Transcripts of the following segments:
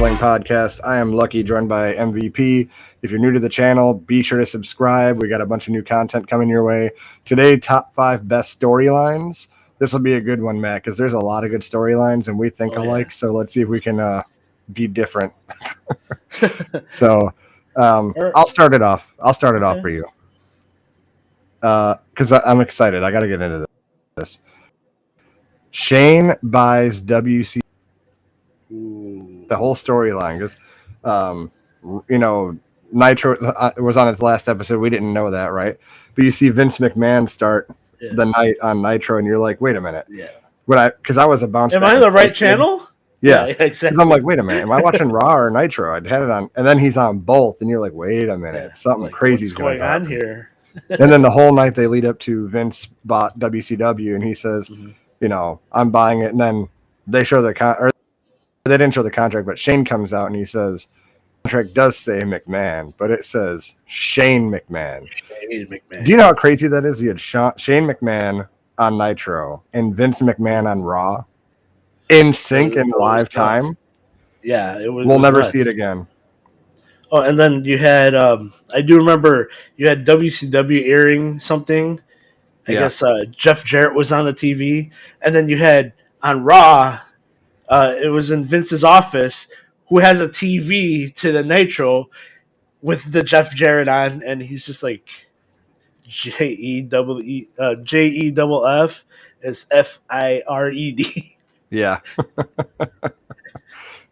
Wrestling Podcast. I am Lucky, joined by MVP. If you're new to the channel, be sure to subscribe. We got a bunch of new content coming your way. Today, top 5 best storylines. This will be a good one, Matt, because there's a lot of good storylines and we think alike. Yeah. So let's see if we can be different. So I'll start it off. I'll start it off for you. Because I'm excited. I got to get into this. Shane buys WC. The whole storyline, because Nitro was on its last episode. We didn't know that, right? But you see Vince McMahon start the night on Nitro, and you're like, wait a minute. Yeah. Because I was a bounce. Am I on the right channel? Yeah, exactly. I'm like, wait a minute, am I watching Raw or Nitro? I'd had it on, and then he's on both, and you're like, wait a minute, something crazy's going on here. And then the whole night they lead up to Vince bought WCW, and he says, I'm buying it, and then they show they didn't show the contract, but Shane comes out and he says, the contract does say McMahon, but it says Shane McMahon. Shane McMahon. Do you know how crazy that is? You had Shane McMahon on Nitro and Vince McMahon on Raw in sync in live time. Yeah, it was. We'll never see it again. Oh, and then you had, I do remember you had WCW airing something. I guess Jeff Jarrett was on the TV. And then you had on Raw, it was in Vince's office, who has a TV to the Nitro with the Jeff Jarrett on, and he's just like JEFF is FIRED. Yeah.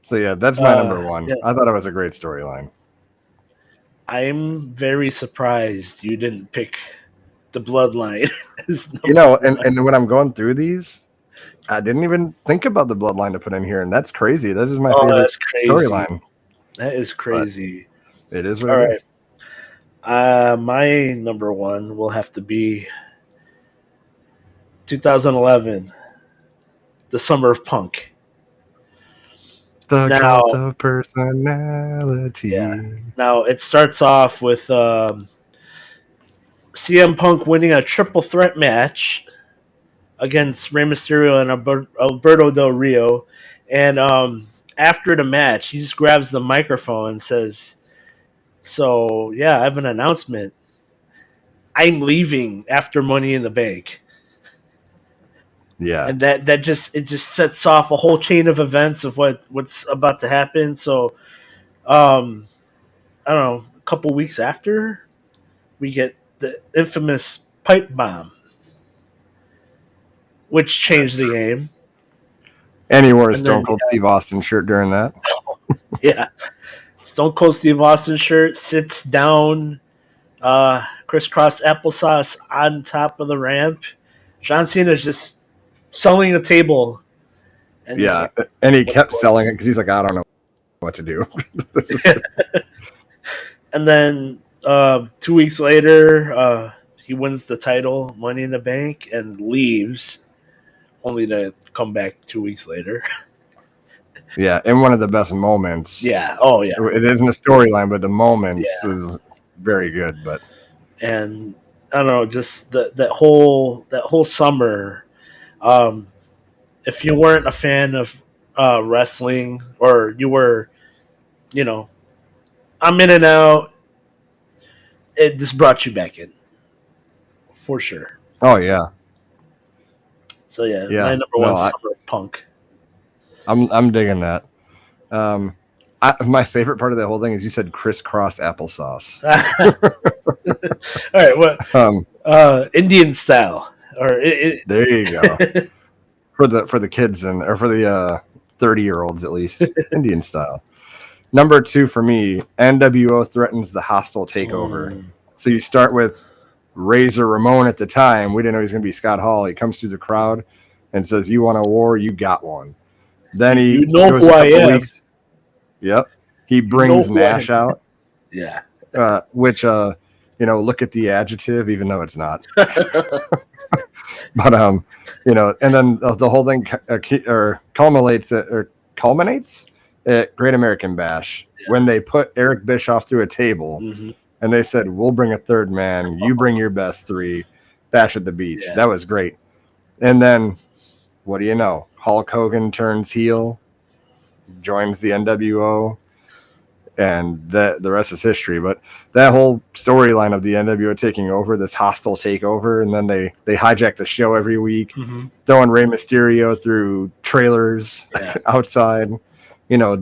So yeah, that's my number one. Yeah. I thought it was a great storyline. I'm very surprised you didn't pick the Bloodline. And when I'm going through these, I didn't even think about the Bloodline to put in here, and that's crazy. That is my favorite storyline. That is crazy. But it is what it is. My number one will have to be 2011, the Summer of Punk. The cult of personality. Yeah. Now, it starts off with CM Punk winning a triple threat match against Rey Mysterio and Alberto Del Rio. And after the match, he just grabs the microphone and says, I have an announcement. I'm leaving after Money in the Bank. Yeah. And that just sets off a whole chain of events of what's about to happen. So, I don't know, a couple weeks after, we get the infamous pipe bomb, which changed the game. And he wore a Stone Cold Steve Austin shirt during that. Yeah. Stone Cold Steve Austin shirt, sits down, crisscross applesauce on top of the ramp. John Cena's just selling a table. And and he kept selling it because he's like, I don't know what to do. And then 2 weeks later, he wins the title, Money in the Bank, and leaves, only to come back 2 weeks later. Yeah, in one of the best moments. Yeah. Oh, yeah. It isn't a storyline, but the moments is very good. And I don't know, just that whole summer. If you weren't a fan of wrestling, or you were, I'm in and out, this brought you back in, for sure. Oh yeah. So my number one, Summer of Punk. I'm digging that. My favorite part of the whole thing is you said crisscross applesauce. All right, Indian style, or there you go. for the kids or for the 30-year-olds at least, Indian style. Number 2 for me, NWO threatens the hostile takeover. So you start with Razor Ramon at the time. We didn't know he was going to be Scott Hall. He comes through the crowd and says, "You want a war? You got one." Then he goes who I am. Weeks. Yep. He brings Nash out. Yeah. Which look at the adjective, even though it's not. But and then the whole thing culminates at Great American Bash when they put Eric Bischoff through a table, and they said, "We'll bring a third man. You bring your best 3. Bash at the Beach." Yeah. That was great. And then, what do you know? Hulk Hogan turns heel. joins the NWO, and that the rest is history. But that whole storyline of the NWO taking over, this hostile takeover, and then they hijack the show every week, Mm-hmm. throwing Rey Mysterio through trailers Yeah. outside,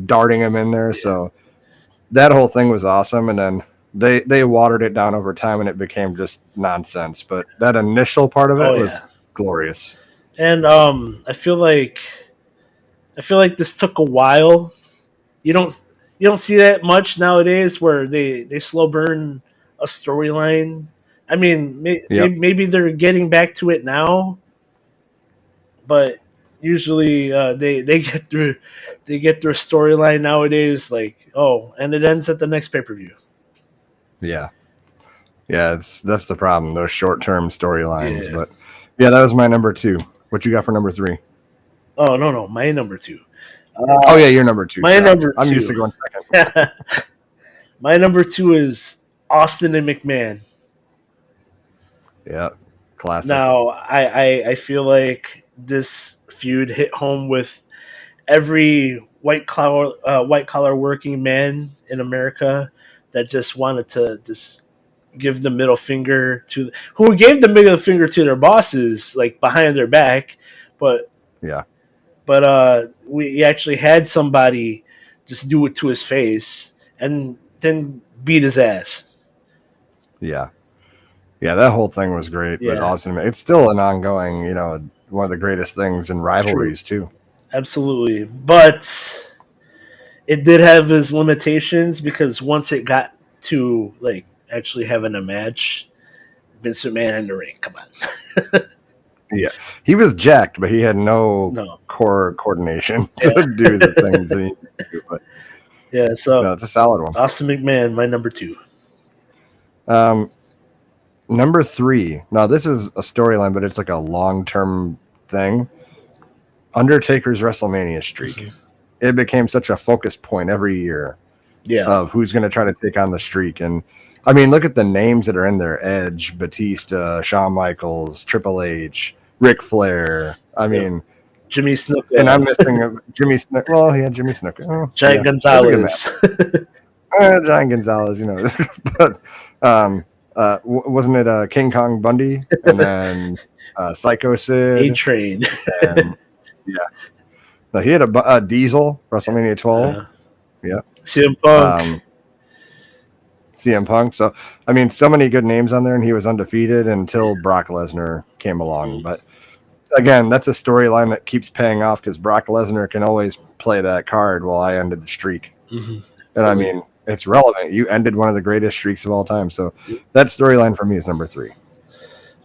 darting him in there. Yeah. So that whole thing was awesome. And then they watered it down over time, and it became just nonsense. But that initial part of it Oh was yeah. glorious. And I feel like this took a while. You don't you don't see that much nowadays where they slow burn a storyline. I mean, Yep. maybe they're getting back to it now, but usually they get through a storyline nowadays like, oh, and it ends at the next pay-per-view. Yeah. Yeah, that's the problem, those short term storylines. Yeah. But yeah, that was my number two. What you got for number three? Oh no, my number two. Oh Uh, yeah, you're number two. my Sorry. number I'm used two. to going second. My number two is Austin and McMahon. Yeah. Classic. Now, I feel like this feud hit home with every white collar working man in America that just wanted to just give the middle finger to who gave the middle finger to their bosses like behind their back, but Yeah. we actually had somebody just do it to his face and then beat his ass. Yeah. Yeah, that whole thing was great, but Yeah, awesome. It's still an ongoing, one of the greatest things in true, rivalries too. absolutely, but it did have its limitations because once it got to like actually having a match, Vince McMahon in the ring. Come on, Yeah. He was jacked, but he had no no, core coordination to yeah, do the things that he needed to do. But yeah. So no, it's a solid one. Austin McMahon, my number two. Um, Number three. Now this is a storyline, but it's like a long term thing. Undertaker's WrestleMania streak. Mhm. It became such a focus point every year Yeah, of who's going to try to take on the streak. And I mean, look at the names that are in there: Edge, Batista, Shawn Michaels, Triple H, Ric Flair. I yeah. mean, Jimmy Snuka, and I'm missing Jimmy Snook. Well, yeah, Jimmy Snook. Oh, Giant yeah, that's a good match. Gonzalez. John Gonzalez, but wasn't it King Kong Bundy and then Psycho A Sid? Train. And yeah, no, he had a Diesel WrestleMania 12. Yeah, CM Punk. um, CM Punk. So I mean, so many good names on there, and he was undefeated until Brock Lesnar came along. But again, that's a storyline that keeps paying off because Brock Lesnar can always play that card while I ended the streak. Mm-hmm. And I mean, it's relevant. You ended one of the greatest streaks of all time. So that storyline for me is number three.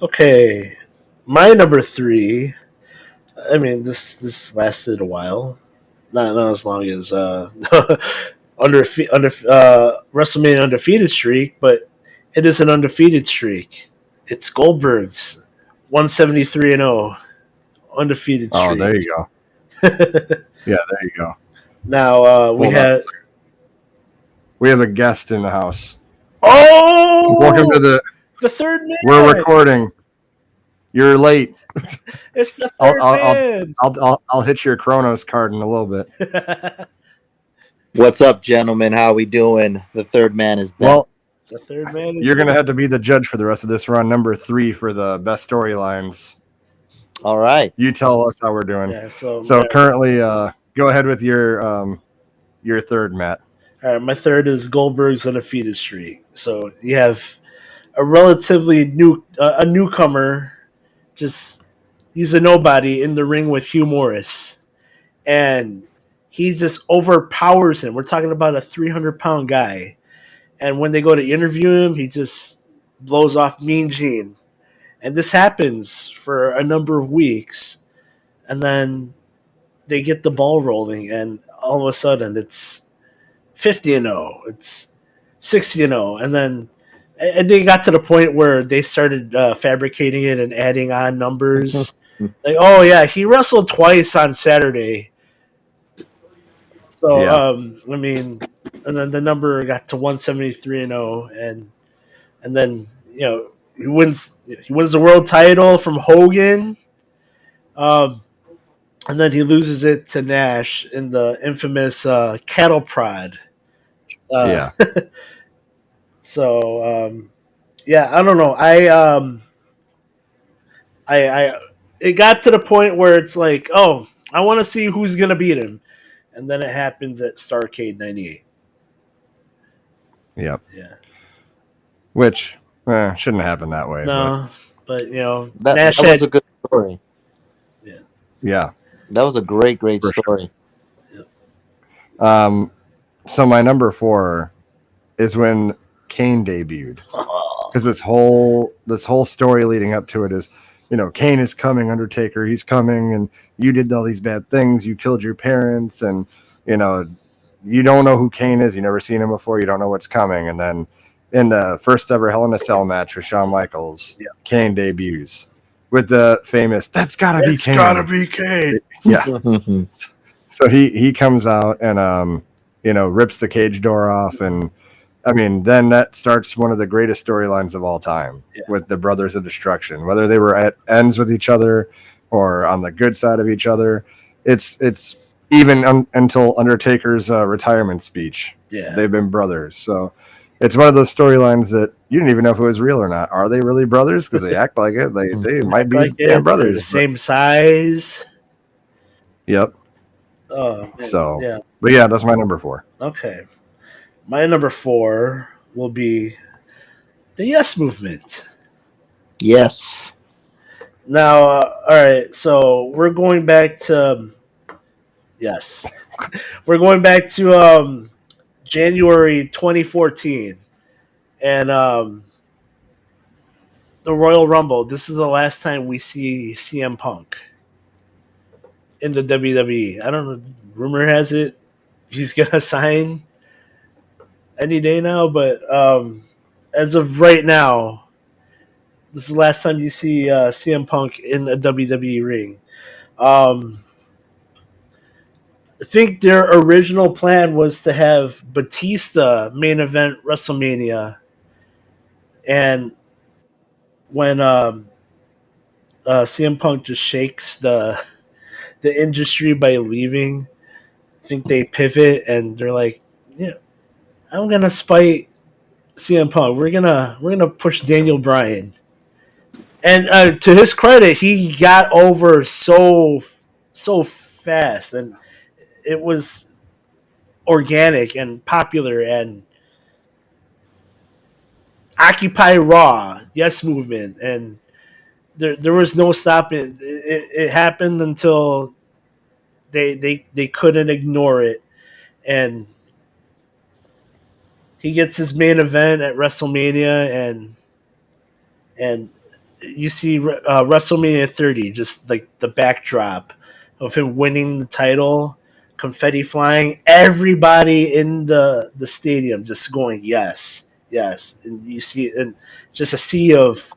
Okay, my number three. I mean, this lasted a while, not as long as WrestleMania undefeated streak, but it is an undefeated streak. It's Goldberg's 173-0 undefeated Oh, there streak. you go. Yeah, there you go. Now we Hold on a had second. We have a guest in the house. Welcome to oh the third We're man. recording. You're late. It's the I'll third I'll, I'll man. I'll hit your Kronos card in a little bit. What's up, gentlemen? How we doing? The third man is back. Well, The third man. you're gonna have to be the judge for the rest of this. We're on number three for the best storylines. All right. You tell us how we're doing. Yeah. So Currently, go ahead with your third, Matt. all right, my third is Goldberg's undefeated streak. So you have a relatively a newcomer, just he's a nobody in the ring with Hugh Morris, and he just overpowers him. We're talking about a 300-pound guy, and when they go to interview him, he just blows off Mean Gene, and this happens for a number of weeks, and then they get the ball rolling, and all of a sudden it's 50-0, it's 60-0, and then they got to the point where they started fabricating it and adding on numbers. Like, oh yeah, he wrestled twice on Saturday. So Yeah. I mean, and then the number got to 173-0, and then he wins the world title from Hogan. Um, and then he loses it to Nash in the infamous cattle prod. Uh, Yeah. so yeah, I don't know. I it got to the point where it's like, oh, I want to see who's gonna beat him, and then it happens at Starcade '98. Yep. Yeah, Which shouldn't happen that way, but no, but That Nash was a had, good story. yeah, yeah, That was a great for sure. story. yeah. Um, so my number 4 is when Kane debuted, because this whole story leading up to it is, Kane is coming, Undertaker, he's coming, and you did all these bad things, you killed your parents, and you know you don't know who Kane is, you never seen him before, you don't know what's coming, and then in the first ever Hell in a Cell match with Shawn Michaels, Yeah. Kane debuts with the famous "That's gotta be It's gotta Kane." be Kane. Yeah, so he comes out and rips the cage door off, and I mean, then that starts one of the greatest storylines of all time Yeah, with the Brothers of Destruction. Whether they were at ends with each other or on the good side of each other, it's even until Undertaker's retirement speech, yeah. they've been brothers. So it's one of those storylines that you didn't even know if it was real or not. Are they really brothers? Because they act like it. They might Act be like damn it. They're the brothers. But same size. yep. Oh man, So, yeah. but yeah, that's my number 4. Okay, my number 4 will be the Yes Movement. Yes. Now, all right, so we're going back to yes, we're going back to January 2014, and the Royal Rumble. This is the last time we see CM Punk in the WWE. I don't know. Rumor has it he's gonna sign any day now, but as of right now, this is the last time you see CM Punk in a WWE ring. Um, I think their original plan was to have Batista main event WrestleMania, and when CM Punk just shakes the industry by leaving, I think they pivot and they're like, "Yeah, I'm gonna spite CM Punk. We're gonna push Daniel Bryan." And to his credit, he got over so fast, and it was organic and popular and Occupy Raw, Yes Movement, and there was no stopping. It happened until they couldn't ignore it, and he gets his main event at WrestleMania, and you see WrestleMania 30, just like the backdrop of him winning the title, confetti flying, everybody in the stadium just going yes, yes, and you see and just a sea of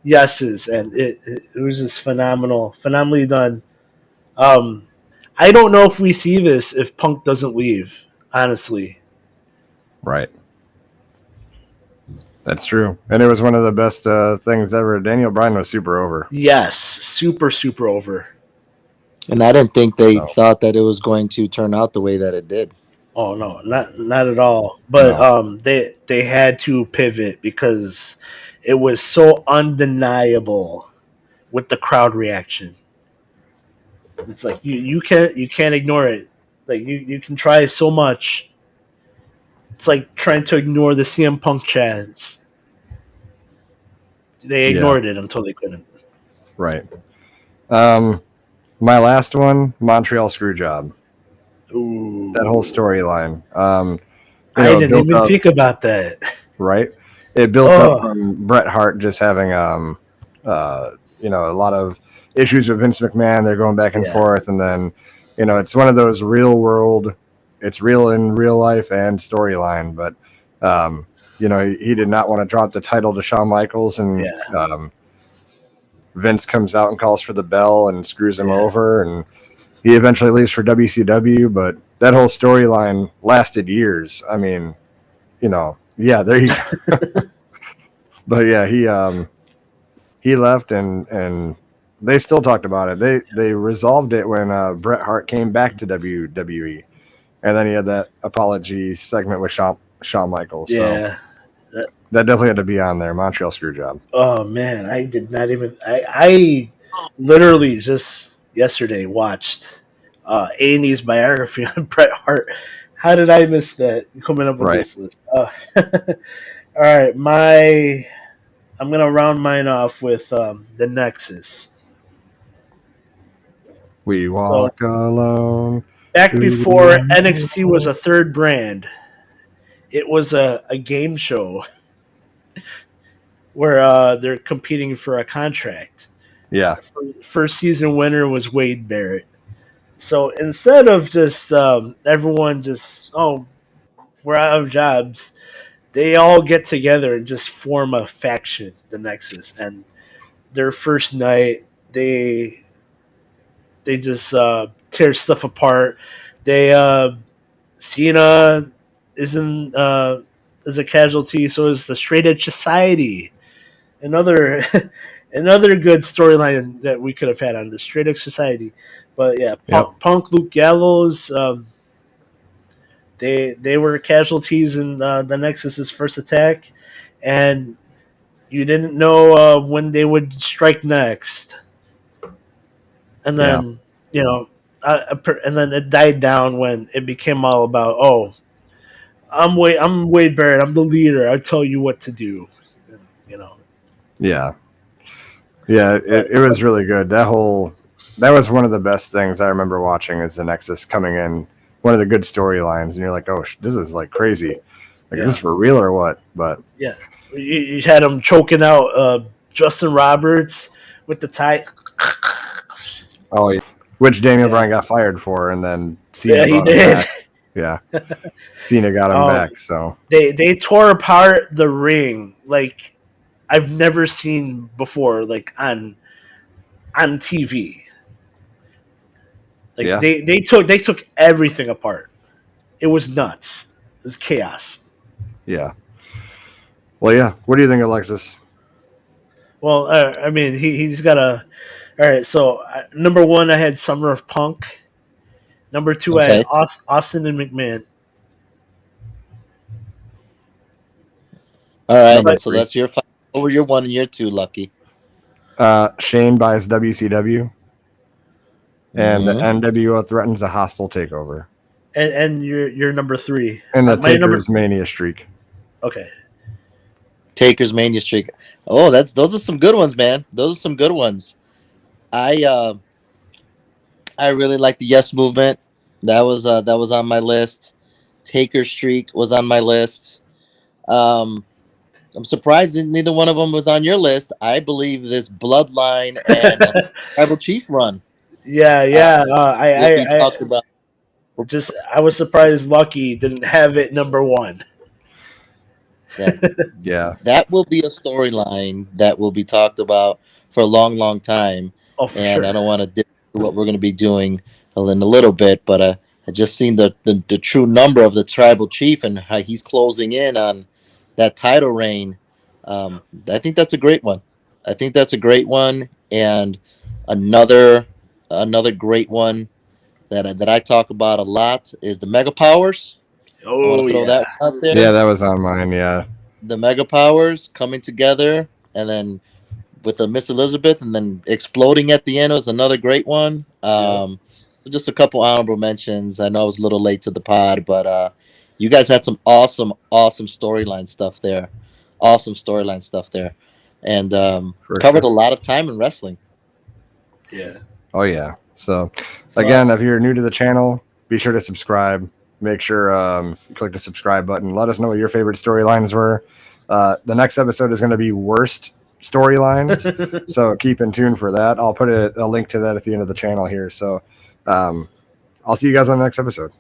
yeses, and it was just phenomenally done. Um, I don't know if we see this if Punk doesn't leave. Honestly, Right. That's true. And it was one of the best things ever. Daniel Bryan was super over. yes, super over. And I didn't think they So, thought that it was going to turn out the way that it did. Oh no, not at all. But no. they had to pivot because it was so undeniable with the crowd reaction. It's like you can't ignore it. Like you can try so much. It's like trying to ignore the CM Punk chants. They Yeah. ignored it until they couldn't. Right. Um, my last one, Montreal Screwjob. That whole Ooh, storyline. I It didn't built even up, think about that. right? It built up Oh from Bret Hart just having a lot of issues with Vince McMahon. They're going back and yeah, forth, and then it's one of those real world. It's real in real life and storyline, but he did not want to drop the title to Shawn Michaels, and yeah, Vince comes out and calls for the bell and screws him yeah. over, and he eventually leaves for WCW. But that whole storyline lasted years. I mean, yeah, there you go. But yeah, he left, and they still talked about it. They resolved it when Bret Hart came back to WWE, and then he had that apology segment with Shawn Michaels. So Yeah. that definitely had to be on there. Montreal Screwjob. Oh man, I did not even. I literally just yesterday watched A&E's biography on Bret Hart. How did I miss that? Coming up with Right. this list. All right, I'm gonna round mine off with the Nexus. We So walk alone back through before the NXT was a third brand, it was a game show where they're competing for a contract. Yeah. First season winner was Wade Barrett. So instead of just everyone just we're out of jobs, they all get together and just form a faction, the Nexus. And their first night, they just tear stuff apart. They Cena isn't is a casualty, so is the Straight Edge Society. Another another good storyline that we could have had on the Straight Edge Society. But yeah, Yep. Punk Luke Gallows. They were casualties in the Nexus's first attack, and you didn't know when they would strike next. And Yeah. then and then it died down when it became all about I'm Wade Barrett, I'm the leader, I tell you what to do, and, Yeah. Yeah. but It was really good. That was one of the best things I remember watching is the Nexus coming in. One of the good storylines, and you're like, oh, this is like crazy. Like, is yeah, this for real or what? But yeah, you had him choking out Justin Roberts with the tie. oh, yeah. Which Daniel Yeah, Bryan got fired for, and then yeah, Cena he brought him did. back. Yeah, Cena got him um, back. So they tore apart the ring like I've never seen before, like on TV. Like yeah, they took everything apart. It was nuts. It was chaos. yeah. Well, yeah. What do you think, Alexis? Well, I mean, he's got a. All right, so number one, I had Summer of Punk. Number two, I had Okay. Austin and McMahon. All right. Number But So three, that's your five. Over your one and your two, Lucky. Shane buys WCW, and the Mm-hmm. NWO threatens a hostile takeover, and your number three. and the My number. Taker's Mania streak. Okay. Taker's Mania streak. Oh, those are some good ones, man. Those are some good ones. I uh I really like the Yes Movement. That was on my list. Taker streak was on my list. Um, I'm surprised that neither one of them was on your list. I believe this Bloodline and Tribal Chief run Yeah, uh, yeah. will be talked about. I was surprised Lucky didn't have it number one. Yeah, Yeah, that will be a storyline that will be talked about for a long, long time. Oh, for And I sure. don't want to dip into what we're going to be doing in a little bit, but I just seen the true number of the tribal chief and how he's closing in on that title reign. I think that's a great one. I think that's a great one, and another another great one that I talk about a lot is the Mega Powers. I want to Oh throw yeah. that one out yeah, there. that was on mine. Yeah, The Mega Powers coming together, and then with a Miss Elizabeth, and then exploding at the end was another great one. Yep. Just a couple honorable mentions. I know I was a little late to the pod, but you guys had some awesome, awesome storyline stuff there. Awesome storyline stuff there, and for covered sure. a lot of time in wrestling. Yeah. Oh yeah. So So again, if you're new to the channel, be sure to subscribe. Make sure you click the subscribe button. Let us know what your favorite storylines were. The next episode is going to be worst storylines, so keep in tune for that. I'll put a link to that at the end of the channel here. So I'll see you guys on the next episode.